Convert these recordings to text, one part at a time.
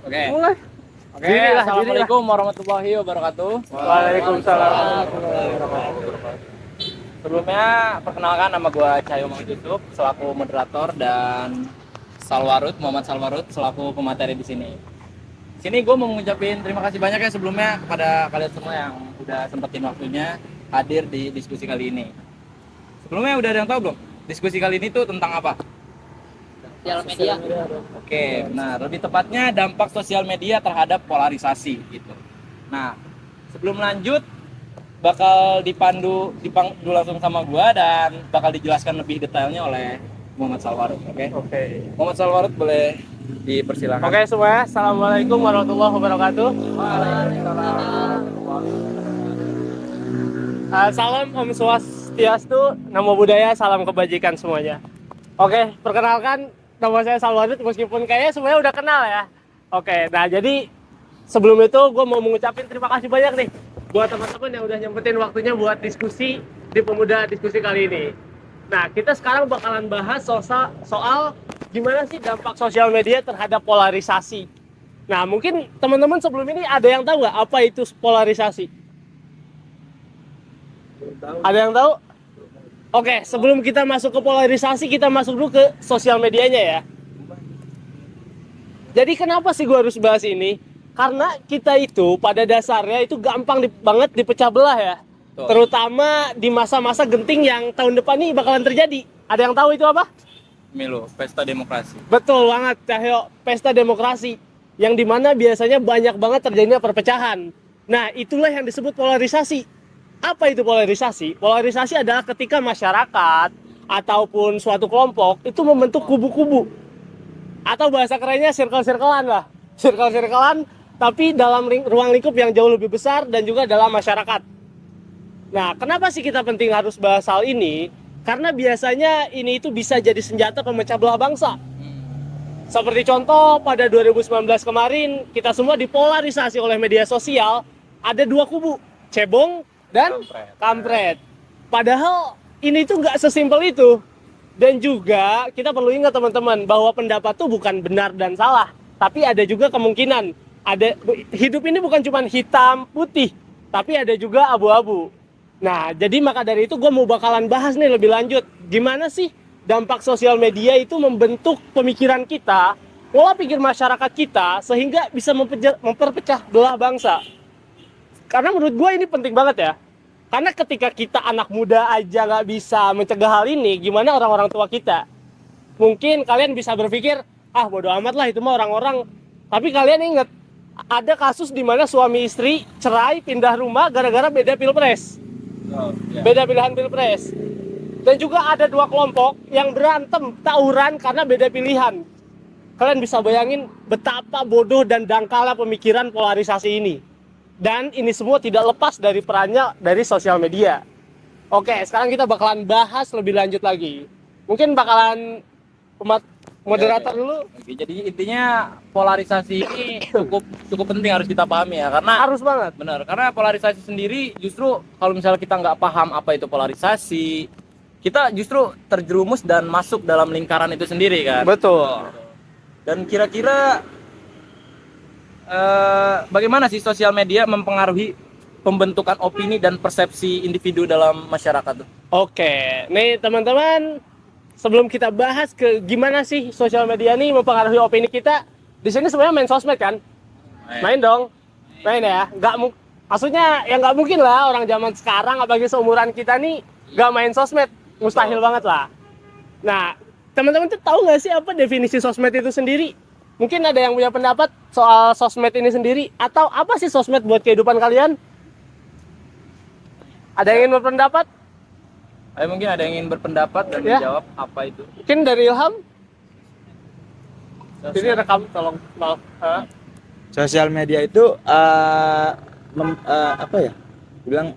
Oke. Mulai. Oke, assalamualaikum warahmatullahi wabarakatuh. Waalaikumsalam. Sebelumnya, perkenalkan nama gue Cahyo Mang Yusuf selaku moderator dan Muhammad Salwarut selaku pemateri di sini. Sini gue mau mengucapin terima kasih banyak ya sebelumnya kepada kalian semua yang udah sempetin waktunya hadir di diskusi kali ini. Sebelumnya udah ada yang tahu belum? Diskusi kali ini tuh tentang apa? Sosial media. Oke, nah lebih tepatnya dampak sosial media terhadap polarisasi gitu. Nah, sebelum lanjut bakal dipandu langsung sama gua dan bakal dijelaskan lebih detailnya oleh Muhammad Salwarut. Oke. Muhammad Salwarut boleh dipersilakan. Oke semua, assalamualaikum warahmatullahi wabarakatuh. Salam Om Swastiastu, Namo Buddhaya, salam kebajikan semuanya. Oke, perkenalkan nama saya Salwarut meskipun kayaknya semuanya udah kenal ya. Oke, nah jadi sebelum itu gue mau mengucapin terima kasih banyak nih buat teman-teman yang udah nyempetin waktunya buat diskusi di Pemuda Diskusi kali ini. Nah, kita sekarang bakalan bahas soal gimana sih dampak sosial media terhadap polarisasi. Nah, mungkin teman-teman sebelum ini ada yang tahu nggak apa itu polarisasi? Ada yang tahu? Oke, sebelum kita masuk ke polarisasi, kita masuk dulu ke sosial medianya ya. Jadi kenapa sih gue harus bahas ini? Karena kita itu pada dasarnya itu gampang banget dipecah belah ya. Betul. Terutama di masa-masa genting yang tahun depan ini bakalan terjadi. Ada yang tahu itu apa? Pemilu, pesta demokrasi. Betul banget, Cahyo. Pesta demokrasi. Yang dimana biasanya banyak banget terjadinya perpecahan. Nah, itulah yang disebut polarisasi. Apa itu polarisasi? Polarisasi adalah ketika masyarakat ataupun suatu kelompok itu membentuk kubu-kubu. Atau bahasa kerennya circle-circlean lah. Circle-circlean tapi dalam ruang lingkup yang jauh lebih besar dan juga dalam masyarakat. Nah, kenapa sih kita penting harus bahas hal ini? Karena biasanya ini itu bisa jadi senjata pemecah belah bangsa. Seperti contoh pada 2019 kemarin kita semua dipolarisasi oleh media sosial. Ada dua kubu, cebong dan kampret. Padahal ini tuh nggak sesimpel itu. Dan juga kita perlu ingat teman-teman bahwa pendapat tuh bukan benar dan salah, tapi ada juga kemungkinan. Hidup ini bukan cuma hitam putih, tapi ada juga abu-abu. Nah, jadi maka dari itu gue mau bakalan bahas nih lebih lanjut. Gimana sih dampak sosial media itu membentuk pemikiran kita, pola pikir masyarakat kita, sehingga bisa memperpecah belah bangsa. Karena menurut gue ini penting banget ya. Karena ketika kita anak muda aja nggak bisa mencegah hal ini, gimana orang-orang tua kita? Mungkin kalian bisa berpikir, ah bodo amat lah itu mah orang-orang. Tapi kalian ingat, ada kasus di mana suami istri cerai pindah rumah gara-gara beda pilpres. Beda pilihan pilpres. Dan juga ada dua kelompok yang berantem, tawuran karena beda pilihan. Kalian bisa bayangin betapa bodoh dan dangkalnya pemikiran polarisasi ini. Dan ini semua tidak lepas dari perannya dari sosial media. Oke, sekarang kita bakalan bahas lebih lanjut lagi. Mungkin bakalan moderator dulu. Oke, jadi intinya polarisasi ini cukup penting harus kita pahami ya, karena Harus banget. benar, karena polarisasi sendiri justru kalau misalnya kita nggak paham apa itu polarisasi, kita justru terjerumus dan masuk dalam lingkaran itu sendiri kan. Betul. Dan kira-kira bagaimana sih sosial media mempengaruhi pembentukan opini dan persepsi individu dalam masyarakat tuh? Oke, nih teman-teman, sebelum kita bahas ke gimana sih sosial media nih mempengaruhi opini kita, di sini sebenarnya main sosmed kan? Main dong, main ya. Maksudnya ya nggak mungkin lah orang zaman sekarang, apalagi seumuran kita nih, nggak main sosmed, mustahil banget lah. Nah, teman-teman tuh tahu nggak sih apa definisi sosmed itu sendiri? Mungkin ada yang punya pendapat soal sosmed ini sendiri, atau apa sih sosmed buat kehidupan kalian? Ada yang ingin berpendapat? Mungkin ada yang ingin berpendapat dan Ya. menjawab apa itu. Mungkin dari Ilham? Ini rekam, tolong. Sosial media itu apa ya? Bilang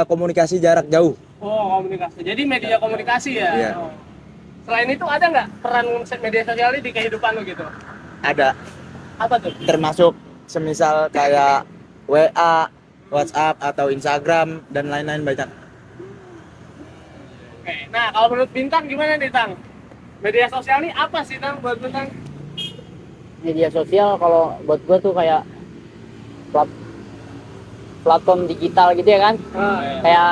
komunikasi jarak jauh. Oh, komunikasi. Jadi media komunikasi ya? Iya. Oh. Selain itu ada nggak peran media sosial ini di kehidupan lo gitu? Ada, Apa tuh? termasuk semisal kayak WA, WhatsApp atau Instagram dan lain-lain banyak. Oke, nah kalau menurut Bintang gimana nih Tang? Media sosial ini apa sih Tang buat Bintang? Media sosial kalau buat gua tuh kayak platform digital gitu ya kan. Kayak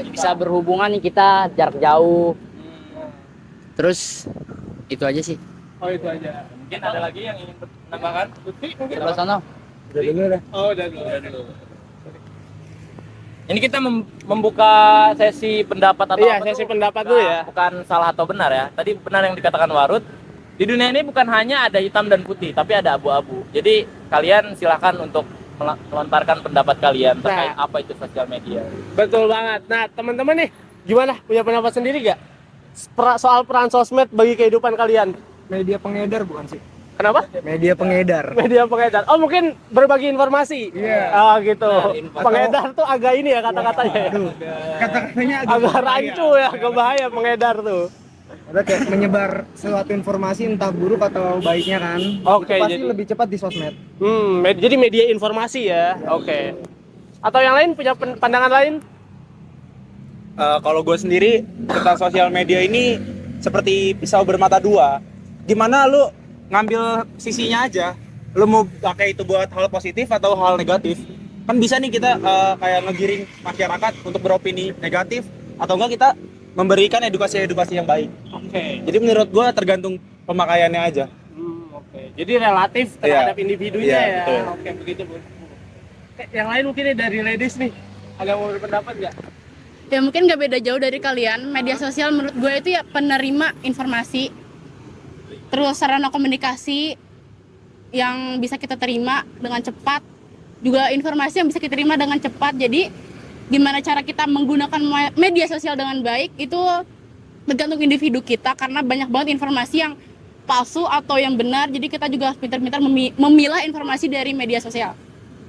bisa berhubungan nih kita jarak jauh. Terus itu aja sih. Oh itu aja. Mungkin ada lagi yang ingin menambahkan? Terus sono. Udah dulu dah. Oh udah dulu. Ini kita membuka sesi pendapat atau Iya, apa sesi tuh? pendapat dulu ya. Bukan salah atau benar ya. Tadi benar yang dikatakan Warut. Di dunia ini bukan hanya ada hitam dan putih, tapi ada abu-abu. Jadi kalian silahkan untuk melontarkan pendapat kalian terkait apa itu sosial media. Betul banget. Nah, teman-teman nih, gimana? Punya pendapat sendiri gak? Soal peran sosmed bagi kehidupan kalian? Media pengedar bukan sih? Kenapa? Media pengedar. Media pengedar. Oh, mungkin berbagi informasi. Iya. Oh, gitu. Benar, Pengedar tuh agak ini ya kata-katanya. Kata-katanya Agak rancu ya, agak bahaya pengedar tuh. Ada kayak menyebar suatu informasi entah buruk atau baiknya kan. Oke, Itu pasti jadi- lebih cepat di sosmed. Jadi media informasi ya. Oke. Atau yang lain punya pandangan lain? Kalau gue sendiri tentang sosial media ini seperti pisau bermata dua. Gimana lu ngambil sisinya aja? Lu mau pakai itu buat hal positif atau hal negatif? Kan bisa nih kita kayak ngegiring masyarakat untuk beropini negatif atau enggak kita memberikan edukasi-edukasi yang baik. Oke. Jadi menurut gue tergantung pemakaiannya aja. Oke. Jadi relatif terhadap individunya Iya, ya. betul. Oke, begitu, Bu. Yang lain mungkin nih dari ladies nih. Ada mau berpendapat nggak? Ya mungkin gak beda jauh dari kalian. Media sosial menurut gue itu ya penerima informasi, terus sarana komunikasi yang bisa kita terima dengan cepat, juga informasi yang bisa kita terima dengan cepat. Jadi gimana cara kita menggunakan media sosial dengan baik itu tergantung individu kita, karena banyak banget informasi yang palsu atau yang benar. Jadi kita juga harus pintar-pintar memilah informasi dari media sosial.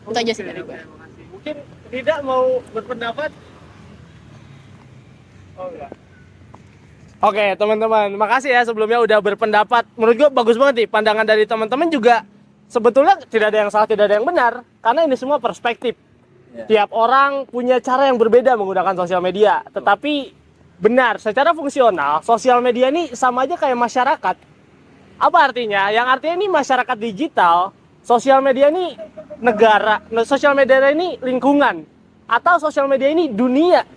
Itu aja sih dari gue. Makasih. Mungkin tidak mau berpendapat? Oh enggak. Oke, teman-teman, makasih ya sebelumnya udah berpendapat. Menurut gue bagus banget nih pandangan dari teman-teman juga. Sebetulnya tidak ada yang salah, tidak ada yang benar, karena ini semua perspektif. Tiap orang punya cara yang berbeda menggunakan sosial media. Tetapi benar, secara fungsional, sosial media ini sama aja kayak masyarakat. Apa artinya? Yang artinya ini masyarakat digital, sosial media ini negara, sosial media ini lingkungan, atau sosial media ini dunia.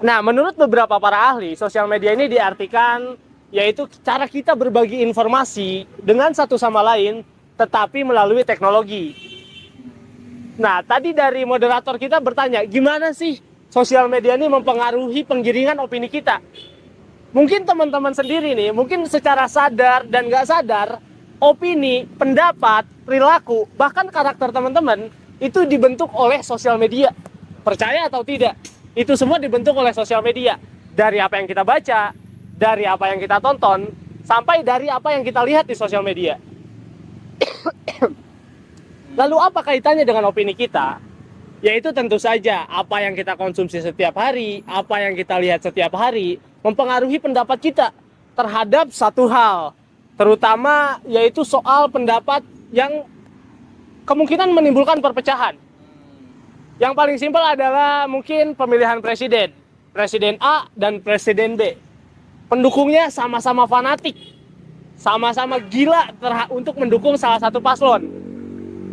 Nah, menurut beberapa para ahli, sosial media ini diartikan yaitu cara kita berbagi informasi dengan satu sama lain, tetapi melalui teknologi. Nah, tadi dari moderator kita bertanya, gimana sih sosial media ini mempengaruhi penggiringan opini kita? Mungkin teman-teman sendiri nih, mungkin secara sadar dan nggak sadar, opini, pendapat, perilaku, bahkan karakter teman-teman itu dibentuk oleh sosial media. Percaya atau tidak? Itu semua dibentuk oleh sosial media. Dari apa yang kita baca, dari apa yang kita tonton, sampai dari apa yang kita lihat di sosial media. Lalu apa kaitannya dengan opini kita? Yaitu tentu saja apa yang kita konsumsi setiap hari, apa yang kita lihat setiap hari, mempengaruhi pendapat kita terhadap satu hal. Terutama yaitu soal pendapat yang kemungkinan menimbulkan perpecahan. Yang paling simpel adalah mungkin pemilihan presiden. Presiden A dan Presiden B. Pendukungnya sama-sama fanatik. Sama-sama gila untuk mendukung salah satu paslon.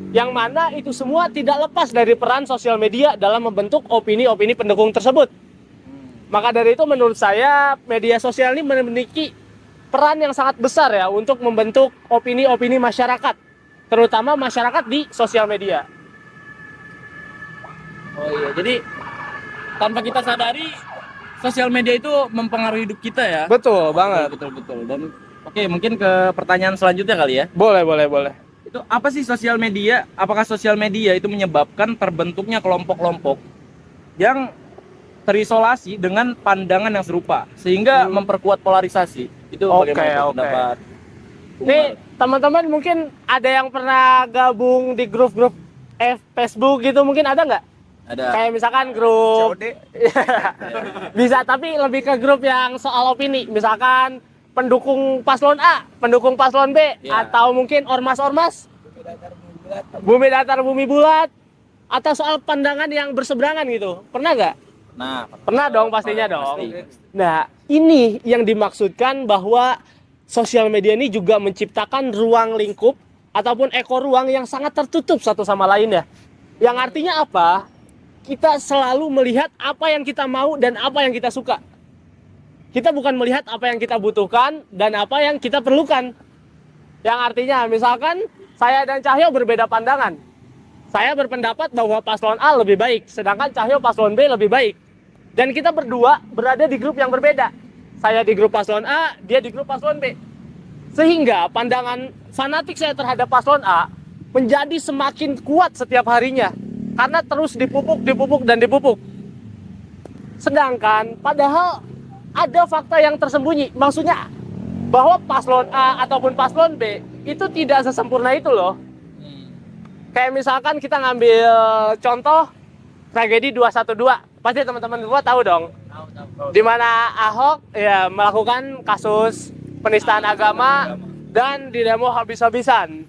Yang mana itu semua tidak lepas dari peran sosial media dalam membentuk opini-opini pendukung tersebut. Maka dari itu menurut saya media sosial ini memiliki peran yang sangat besar ya untuk membentuk opini-opini masyarakat. Terutama masyarakat di sosial media. Oh iya, jadi tanpa kita sadari sosial media itu mempengaruhi hidup kita ya. Betul banget. Betul. Dan oke, mungkin ke pertanyaan selanjutnya kali ya. Boleh. Itu apa sih sosial media? Apakah sosial media itu menyebabkan terbentuknya kelompok-kelompok yang terisolasi dengan pandangan yang serupa sehingga memperkuat polarisasi? Itu bagaimana Oke. pendapat? Nih, teman-teman mungkin ada yang pernah gabung di grup-grup Facebook gitu, mungkin ada nggak? Ada. Kayak misalkan grup bisa, tapi lebih ke grup yang soal opini. Misalkan pendukung paslon A, pendukung paslon B, Ya. atau mungkin ormas-ormas, bumi datar, bumi bulat, atau soal pandangan yang berseberangan gitu. Pernah nggak? Nah, Pernah dong, pastinya pasti. dong. Nah, ini yang dimaksudkan bahwa sosial media ini juga menciptakan ruang lingkup ataupun ruang yang sangat tertutup satu sama lainnya. Yang artinya apa? Kita selalu melihat apa yang kita mau dan apa yang kita suka. Kita bukan melihat apa yang kita butuhkan dan apa yang kita perlukan. Yang artinya misalkan saya dan Cahyo berbeda pandangan. Saya berpendapat bahwa paslon A lebih baik, sedangkan Cahyo paslon B lebih baik. Dan kita berdua berada di grup yang berbeda. Saya di grup paslon A, dia di grup paslon B. Sehingga pandangan fanatik saya terhadap paslon A menjadi semakin kuat setiap harinya. Karena terus dipupuk, dan dipupuk. Sedangkan padahal ada fakta yang tersembunyi. Maksudnya bahwa paslon A ataupun paslon B itu tidak sesempurna itu loh. Kayak misalkan kita ngambil contoh tragedi 212. Pasti teman-teman semua tahu dong. Di mana Ahok ya melakukan kasus penistaan agama dan didemo habis-habisan.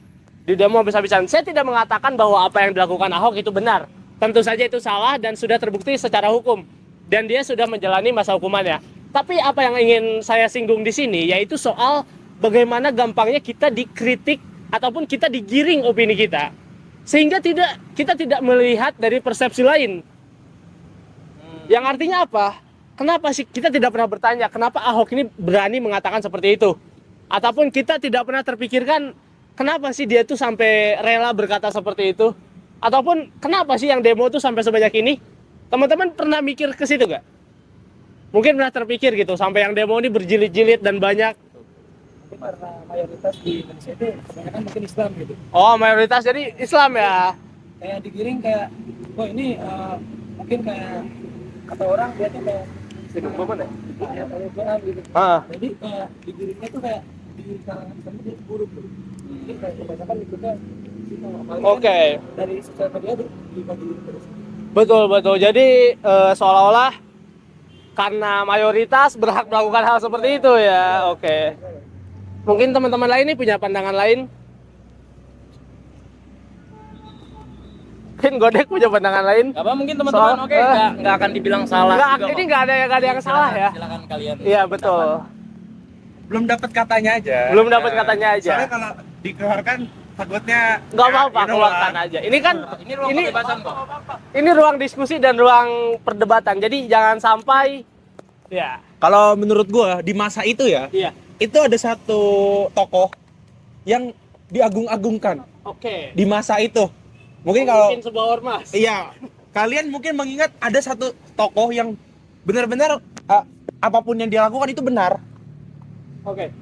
Saya tidak mengatakan bahwa apa yang dilakukan Ahok itu benar. Tentu saja itu salah dan sudah terbukti secara hukum. Dan dia sudah menjalani masa hukumannya. Tapi apa yang ingin saya singgung di sini yaitu soal bagaimana gampangnya kita dikritik ataupun kita digiring opini kita. Sehingga kita tidak melihat dari persepsi lain. Yang artinya apa? Kenapa sih kita tidak pernah bertanya kenapa Ahok ini berani mengatakan seperti itu? Ataupun kita tidak pernah terpikirkan kenapa sih dia tuh sampai rela berkata seperti itu? Ataupun kenapa sih yang demo tuh sampai sebanyak ini? Teman-teman pernah mikir ke situ gak? Mungkin pernah terpikir gitu, sampai yang demo ini berjilid-jilid dan banyak. Karena mayoritas di Indonesia itu kebanyakan mungkin Islam gitu. Oh, mayoritas jadi Islam ya? Kayak digiring kayak, oh ini mungkin kayak kata orang dia tuh kayak kayak Al-Quran gitu. Jadi digiringnya tuh kayak di kalangan Islam itu buruk gitu. Jadi kayak kebanyakan ikutnya gitu. Oke. Dari sosial media dibagi terus. Betul. Jadi seolah-olah karena mayoritas berhak melakukan hal seperti itu ya. Oke. Mungkin teman-teman lain nih punya pandangan lain. Mungkin Godek punya pandangan lain. Apa mungkin teman-teman Soal- oke nggak akan dibilang salah. Ini nggak ada yang salah ya. Silakan kalian. Iya betul. Belum dapat katanya aja. Belum dapat katanya aja. Soalnya kalau dikeluarkan takutnya Nggak ya, apa-apa, you know keluarkan lah. aja. Ini kan Ini ruang ini pembebasan kok. ini ruang diskusi dan ruang perdebatan. Jadi jangan sampai ya. Kalau menurut gua di masa itu ya, Iya. itu ada satu tokoh yang diagung-agungkan Oke. di masa itu. Mungkin kalau Mungkin sebuah ormas. iya, kalian mungkin mengingat ada satu tokoh yang benar-benar apapun yang dia lakukan itu benar. Oke.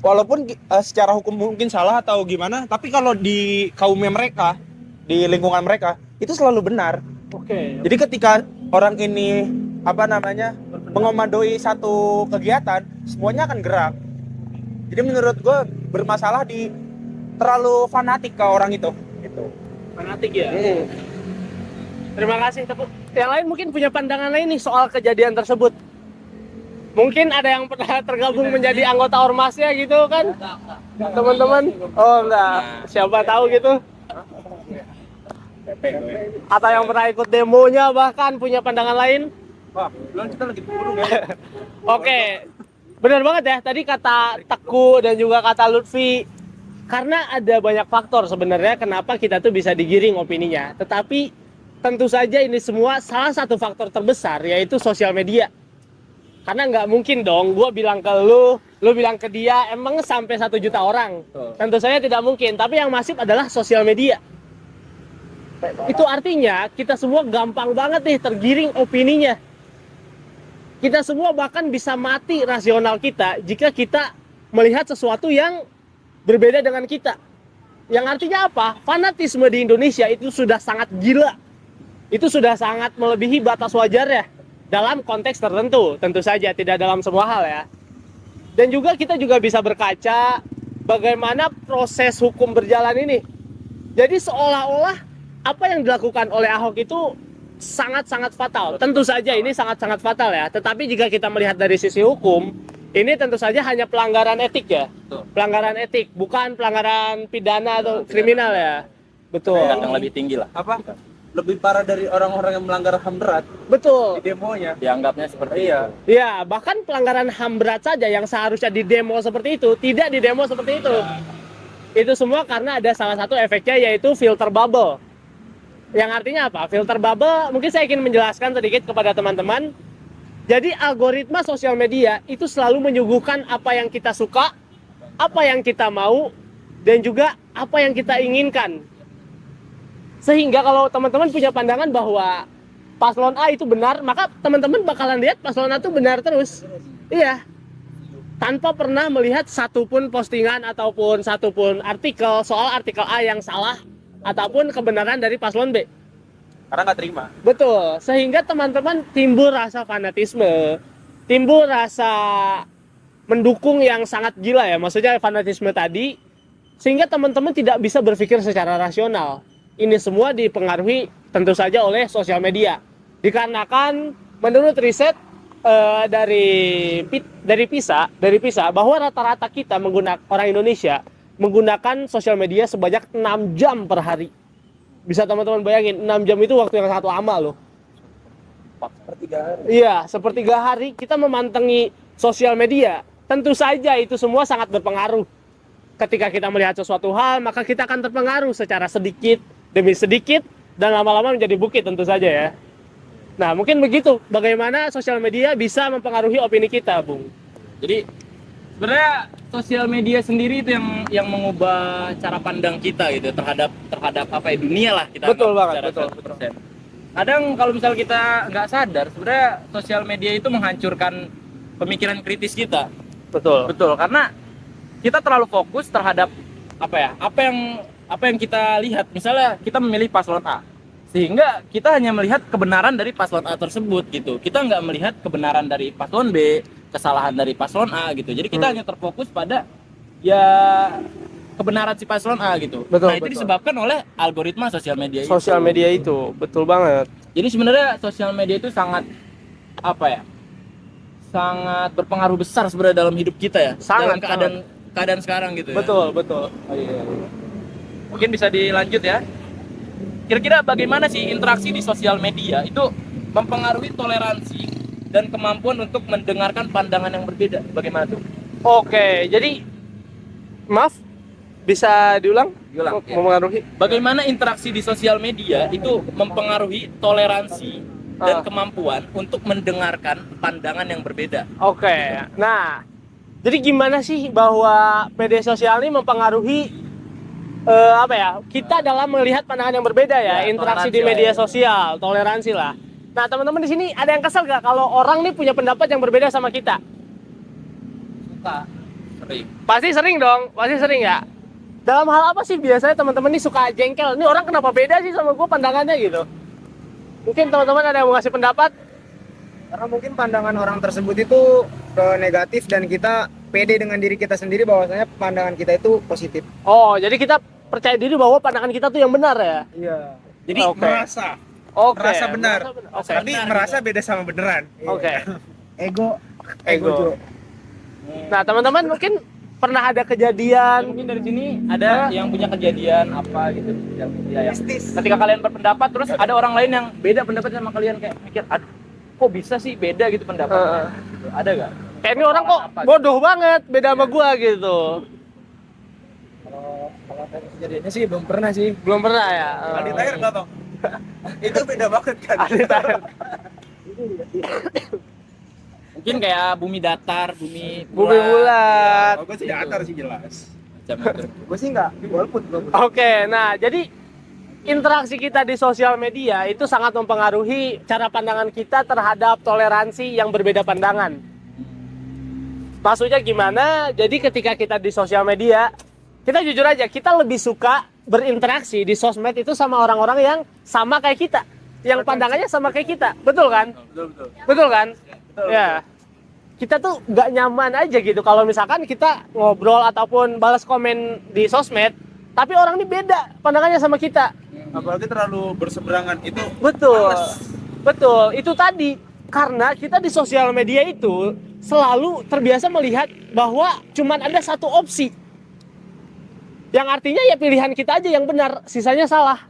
Walaupun secara hukum mungkin salah atau gimana, tapi kalau di kaumnya mereka, di lingkungan mereka, itu selalu benar. Oke. Jadi ketika orang ini mengomandoi satu kegiatan, semuanya akan gerak. Jadi menurut gue bermasalah di terlalu fanatik ke orang itu. Gitu. Fanatik ya. Terima kasih tepuk. Yang lain mungkin punya pandangan lain nih soal kejadian tersebut. Mungkin ada yang pernah tergabung menjadi anggota ormasnya gitu kan? Teman-teman? Oh enggak. Siapa tahu gitu? Atau yang pernah ikut demonya bahkan punya pandangan lain? Wah, belum kita lagi burung ya. Oke. Benar banget ya. Tadi kata Teguh dan juga kata Lutfi. Karena ada banyak faktor sebenarnya kenapa kita tuh bisa digiring opininya. Tetapi tentu saja ini semua salah satu faktor terbesar yaitu sosial media. Karena nggak mungkin dong gue bilang ke lu bilang ke dia, emang sampai 1 juta orang. Tentu saja tidak mungkin, tapi yang masif adalah sosial media. Itu artinya kita semua gampang banget nih tergiring opininya. Kita semua bahkan bisa mati rasional kita jika kita melihat sesuatu yang berbeda dengan kita. Yang artinya apa? Fanatisme di Indonesia itu sudah sangat gila. Itu sudah sangat melebihi batas wajarnya. Dalam konteks tertentu, tentu saja tidak dalam semua hal ya. Dan juga kita juga bisa berkaca bagaimana proses hukum berjalan ini. Jadi seolah-olah apa yang dilakukan oleh Ahok itu sangat-sangat fatal. Tentu saja ini sangat-sangat fatal ya. Tetapi jika kita melihat dari sisi hukum, ini tentu saja hanya pelanggaran etik ya. Pelanggaran etik, bukan pelanggaran pidana atau kriminal ya. Betul. Yang lebih tinggi lah. Apa? lebih parah dari orang-orang yang melanggar HAM berat Betul. di demonya. Dianggapnya seperti Iya. itu. Ya, bahkan pelanggaran HAM berat saja yang seharusnya di demo seperti itu, tidak di demo seperti itu. Itu semua karena ada salah satu efeknya, yaitu filter bubble. Yang artinya apa? Filter bubble, mungkin saya ingin menjelaskan sedikit kepada teman-teman. Jadi algoritma sosial media itu selalu menyuguhkan apa yang kita suka, apa yang kita mau, dan juga apa yang kita inginkan. Sehingga kalau teman-teman punya pandangan bahwa paslon A itu benar, maka teman-teman bakalan lihat paslon A itu benar terus. Iya. Tanpa pernah melihat satupun postingan ataupun satupun artikel soal artikel A yang salah ataupun kebenaran dari paslon B. Karena nggak terima. Betul. Sehingga teman-teman timbul rasa fanatisme, timbul rasa mendukung yang sangat gila ya. Maksudnya fanatisme tadi, sehingga teman-teman tidak bisa berpikir secara rasional. Ini semua dipengaruhi tentu saja oleh sosial media. Dikarenakan menurut riset dari PISA bahwa rata-rata kita orang Indonesia menggunakan sosial media sebanyak 6 jam per hari. Bisa teman-teman bayangin, 6 jam itu waktu yang satu amal loh. Sepertiga hari. Iya, sepertiga hari kita memantengi sosial media. Tentu saja itu semua sangat berpengaruh. Ketika kita melihat sesuatu hal, maka kita akan terpengaruh secara sedikit demi sedikit dan lama-lama menjadi bukit tentu saja ya. Nah, mungkin begitu bagaimana sosial media bisa mempengaruhi opini kita, Bung. Jadi sebenarnya sosial media sendiri itu yang mengubah cara pandang kita gitu terhadap apa ya, dunia lah kita. Betul anggap banget, secara betul. 100%. Kadang kalau misal kita nggak sadar, sebenarnya sosial media itu menghancurkan pemikiran kritis kita. Betul. Betul, karena kita terlalu fokus terhadap apa yang kita lihat. Misalnya kita memilih paslon A, sehingga kita hanya melihat kebenaran dari paslon A tersebut gitu. Kita nggak melihat kebenaran dari paslon B, kesalahan dari paslon A gitu. Jadi kita hanya terfokus pada ya kebenaran si paslon A gitu. Betul, Nah, itu betul. disebabkan oleh algoritma sosial media Sosial itu. media itu, betul banget. Jadi sebenarnya sosial media itu sangat sangat berpengaruh besar sebenarnya dalam hidup kita ya. Sangat, dalam keadaan sekarang gitu ya. Betul, betul. Oh, iya. Mungkin bisa dilanjut ya. Kira-kira bagaimana sih interaksi di sosial media itu mempengaruhi toleransi dan kemampuan untuk mendengarkan pandangan yang berbeda? Bagaimana tuh? Oke, jadi maaf, bisa diulang? Diulang, ya. Mempengaruhi. Bagaimana interaksi di sosial media itu mempengaruhi toleransi dan kemampuan untuk mendengarkan pandangan yang berbeda? Oke, nah, jadi gimana sih bahwa media sosial ini mempengaruhi kita dalam melihat pandangan yang berbeda ya, Ya, interaksi toleransi di media lah ya. sosial, toleransi lah. Nah, teman-teman di sini ada yang kesel gak kalau orang nih punya pendapat yang berbeda sama kita? Suka. Sering. Pasti sering dong, pasti sering ya. Dalam hal apa sih biasanya teman-teman nih suka jengkel? Ini orang kenapa beda sih sama gue pandangannya gitu? Mungkin teman-teman ada yang mau ngasih pendapat? Karena mungkin pandangan orang tersebut itu negatif dan kita pede dengan diri kita sendiri bahwasanya pandangan kita itu positif. Oh, jadi kita percaya diri bahwa pandangan kita tuh yang benar ya? Iya. Jadi Oke. merasa Oke. merasa benar. Oke. Tapi merasa beda sama beneran. Oke. Ego. Ego. Nah, teman-teman mungkin pernah ada kejadian Mungkin dari sini ada yang punya kejadian apa gitu di sosial media yang ketika kalian berpendapat terus ada orang lain yang beda pendapat sama kalian, kayak mikir, aduh kok bisa sih beda gitu pendapatnya? Gitu. Ada gak? kayak ini orang kok bodoh banget beda sama gua gitu. Kalau kejadiannya sih belum pernah sih. Belum pernah ya? Aldi Taher nggak Bang? Itu beda banget kan. Aldi Taher. Mungkin kayak bumi datar, bumi bulat. Oh, gue sih datar sih jelas. Macam itu. Gue sih enggak, walaupun belum. Oke, nah jadi interaksi kita di sosial media itu sangat mempengaruhi cara pandangan kita terhadap toleransi yang berbeda pandangan. Maksudnya gimana? Jadi ketika kita di sosial media, kita jujur aja, kita lebih suka berinteraksi di sosmed itu sama orang-orang yang sama kayak kita, yang pandangannya sama kayak kita, betul kan? Betul kan? Ya. Kita tuh nggak nyaman aja gitu kalau misalkan kita ngobrol ataupun balas komen di sosmed, tapi orang ini beda pandangannya sama kita. Apalagi terlalu berseberangan itu. Betul. males. Betul, itu tadi. Karena kita di sosial media itu selalu terbiasa melihat bahwa cuman ada satu opsi. Yang artinya ya pilihan kita aja yang benar, sisanya salah.